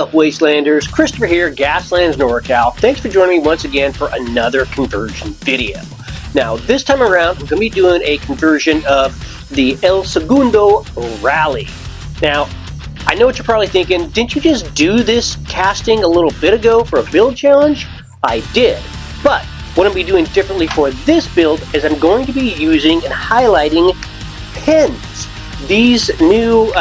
up, Wastelanders? Christopher here, Gaslands NorCal. Thanks for joining me once again for another conversion video. Now, this time around, we're going to be doing a conversion of the Segundo Rallye. Now, I know what you're probably thinking. Didn't you just do this casting a little bit ago for a build challenge? I did. But what I'm going to be doing differently for this build is I'm going to be using and highlighting pens. These new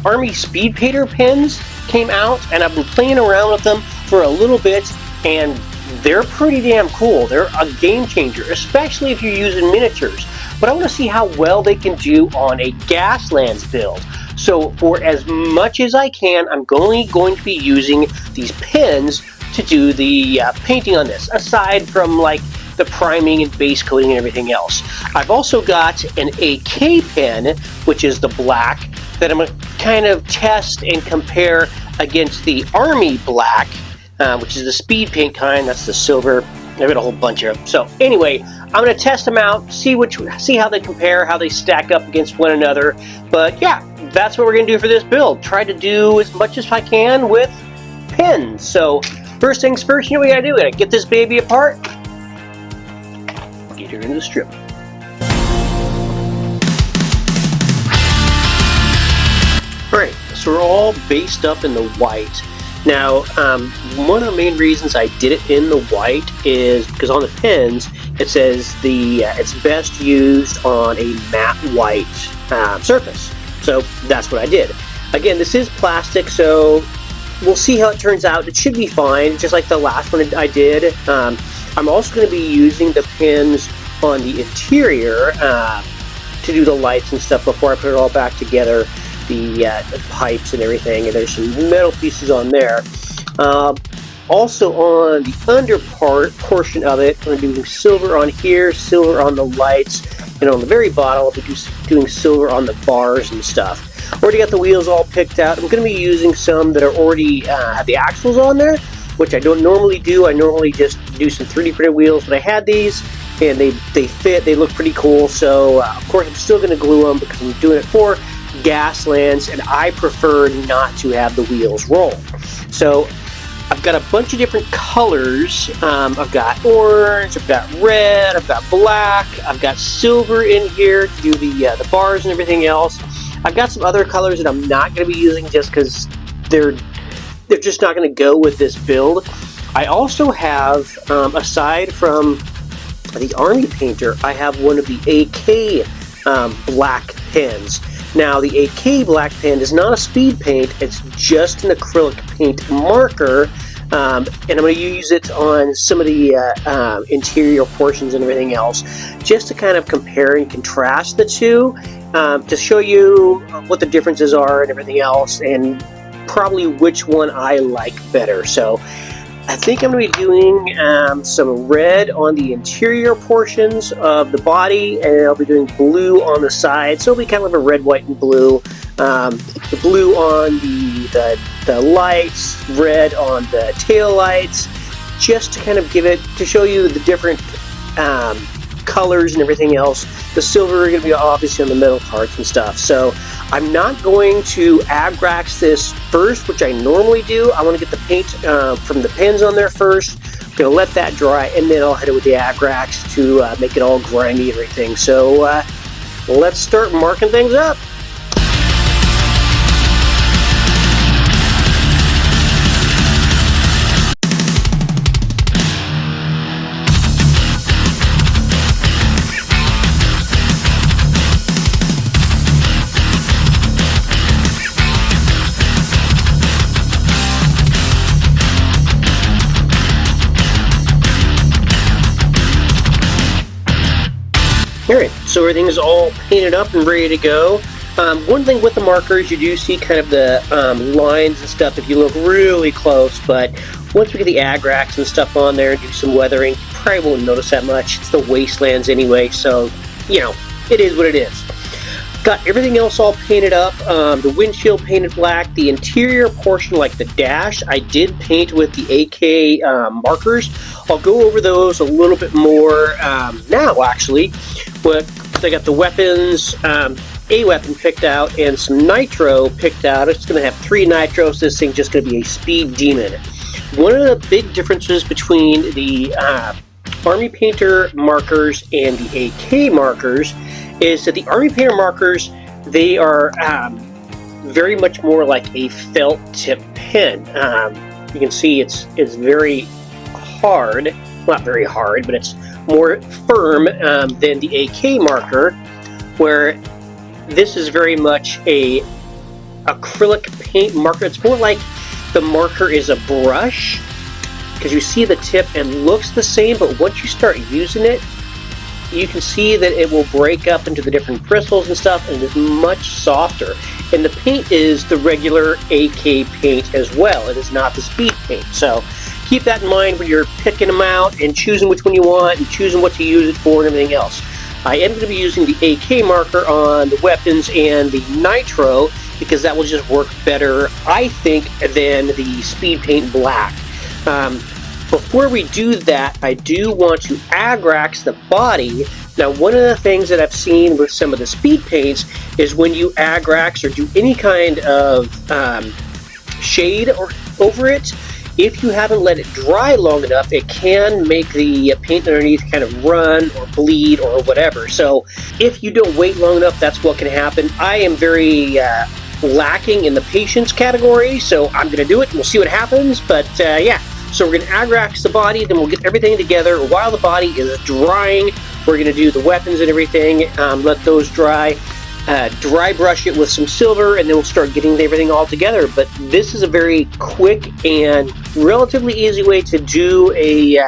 Army Speed Painter pens came out, and I've been playing around with them for a little bit, and they're pretty damn cool. They're a game changer, especially if you're using miniatures. But I want to see how well they can do on a Gaslands build. So for as much as I can, I'm only going to be using these pens to do the painting on this, aside from like the priming and base coating and everything else. I've also got an AK pen, which is the black, that I'm going to kind of test and compare against the Army black, which is the speed paint kind. That's the silver. I've got a whole bunch of them. So anyway, I'm going to test them out, see how they compare, how they stack up against one another. But yeah, that's what we're going to do for this build. Try to do as much as I can with pens. So first things first, you know what we got to do? We got to get this baby apart. Get her into the strip. Alright, so we're all based up in the white. Now, one of the main reasons I did it in the white is because on the pens it says it's best used on a matte white surface. So that's what I did. Again, this is plastic, so we'll see how it turns out. It should be fine, just like the last one I did. I'm also going to be using the pins on the interior to do the lights and stuff before I put it all back together, the pipes and everything, and there's some metal pieces on there. Also on the under portion of it, I'm going to do silver on here, silver on the lights, and on the very bottom I'll be doing silver on the bars and stuff. Already got the wheels all picked out. I'm going to be using some that are already have the axles on there, which I don't normally do. I normally just do some 3D printed wheels, but I had these and they fit, they look pretty cool. So of course I'm still going to glue them because I'm doing it for Gaslands, and I prefer not to have the wheels roll. So I've got a bunch of different colors. I've got orange, I've got red, I've got black, I've got silver in here to do the bars and everything else. I've got some other colors that I'm not going to be using just because they're just not going to go with this build. I also have, aside from the Army Painter, I have one of the AK black pens. Now, the AK black pen is not a speed paint, it's just an acrylic paint marker, and I'm going to use it on some of the interior portions and everything else, just to kind of compare and contrast the two, to show you what the differences are and everything else, and probably which one I like better. So I think I'm going to be doing some red on the interior portions of the body, and I'll be doing blue on the side. So it'll be kind of a red, white, and blue. The blue on the lights, red on the tail lights, just to kind of to show you the different colors and everything else. The silver are going to be obviously on the metal parts and stuff. So I'm not going to airbrush this first, which I normally do. I want to get the paint from the pens on there first. I'm going to let that dry, and then I'll hit it with the airbrush to make it all grimy and everything. So let's start marking things up. Alright, so everything is all painted up and ready to go. One thing with the markers, you do see kind of the lines and stuff if you look really close, but once we get the airbrush and stuff on there and do some weathering, you probably won't notice that much. It's the Wastelands anyway, so, you know, it is what it is. Got everything else all painted up. The windshield painted black. The interior portion, like the dash, I did paint with the AK markers. I'll go over those a little bit more now, actually. But I got the weapons, a weapon picked out and some nitro picked out. It's going to have 3 nitros. This thing's just going to be a speed demon. One of the big differences between the Army Painter markers and the AK markers is that the Army Painter markers, they are very much more like a felt tip pen. You can see it's very hard, not very hard, but it's more firm than the AK marker, where this is very much a acrylic paint marker. It's more like the marker is a brush, because you see the tip and looks the same, but once you start using it, you can see that it will break up into the different bristles and stuff, and it is much softer. And the paint is the regular AK paint as well. It is not the speed paint. So keep that in mind when you're picking them out and choosing which one you want and choosing what to use it for and everything else. I am going to be using the AK marker on the weapons and the nitro, because that will just work better, I think, than the speed paint black. Before we do that, I do want to agrax the body. Now, one of the things that I've seen with some of the speed paints is when you agrax or do any kind of shade over it, if you haven't let it dry long enough, it can make the paint underneath kind of run or bleed or whatever. So if you don't wait long enough, that's what can happen. I am very lacking in the patience category, so I'm going to do it and we'll see what happens. But yeah. So we're going to agrax the body, then we'll get everything together. While the body is drying, we're going to do the weapons and everything, let those dry, dry brush it with some silver, and then we'll start getting everything all together. But this is a very quick and relatively easy way to do a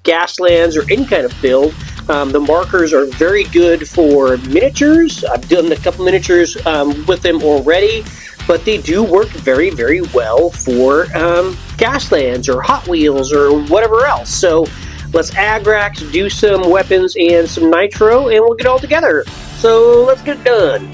Gaslands or any kind of build. The markers are very good for miniatures. I've done a couple miniatures with them already, but they do work very, very well for Gaslands or Hot Wheels or whatever else. So let's agrax, do some weapons and some nitro, and we'll get all together. So let's get done.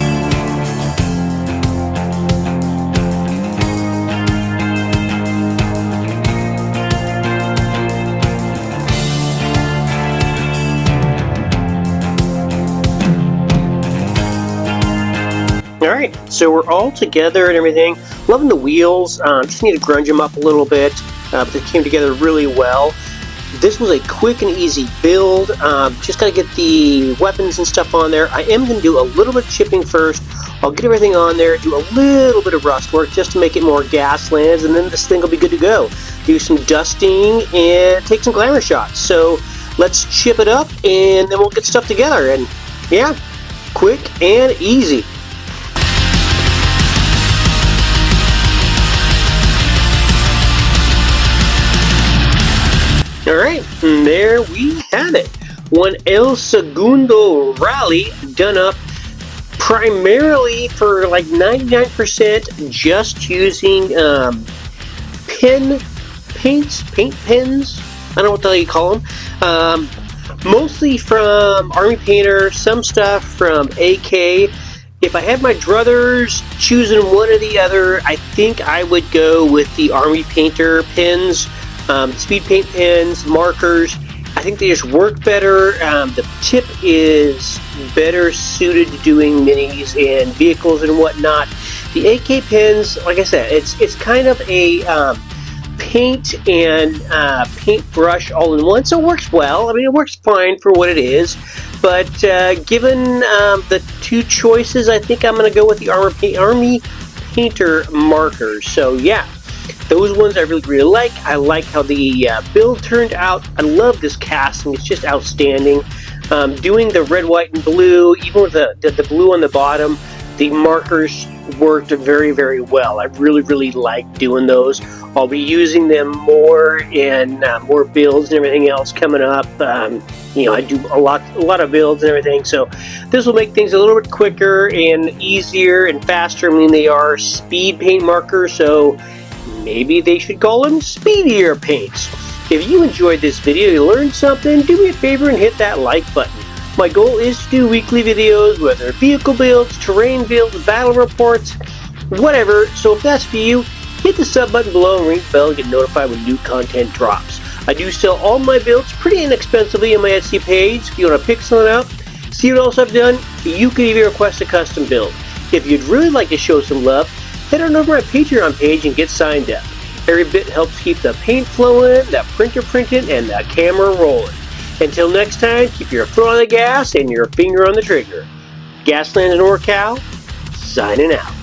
Alright, so we're all together and everything. Loving the wheels. Just need to grunge them up a little bit, but they came together really well. This was a quick and easy build. Just got to get the weapons and stuff on there. I am going to do a little bit of chipping first. I'll get everything on there, do a little bit of rust work just to make it more Gaslands, and then this thing will be good to go. Do some dusting and take some glamour shots. So let's chip it up and then we'll get stuff together. And yeah, quick and easy. Alright, and there we have it. One El Segundo Rallye done up primarily for like 99% just using paint pens. I don't know what the hell you call them. Mostly from Army Painter, some stuff from AK. If I had my druthers choosing one or the other, I think I would go with the Army Painter pens. Speed paint pens, markers, I think they just work better. The tip is better suited to doing minis and vehicles and whatnot. The AK pens, like I said, it's kind of a paint and paintbrush all in one, so it works well. I mean, it works fine for what it is. But given the two choices, I think I'm going to go with the Army Painter markers. So yeah. Those ones I really like. I like how the build turned out. I love this casting. It's just outstanding. Doing the red, white, and blue, even with the blue on the bottom, the markers worked very, very well. I really like doing those. I'll be using them more in more builds and everything else coming up. You know, I do a lot of builds and everything, so this will make things a little bit quicker and easier and faster. I mean, they are speed paint markers, so maybe they should call them speedier paints. If you enjoyed this video, you learned something, do me a favor and hit that like button. My goal is to do weekly videos, whether vehicle builds, terrain builds, battle reports, whatever. So if that's for you, hit the sub button below and ring the bell to get notified when new content drops. I do sell all my builds pretty inexpensively on my Etsy page. If you want to pick something up, See what else I've done? You can even request a custom build. If you'd really like to show some love, head on over my Patreon page and get signed up. Every bit helps keep the paint flowing, the printer printing, and the camera rolling. Until next time, keep your foot on the gas and your finger on the trigger. Gaslands and NorCal, signing out.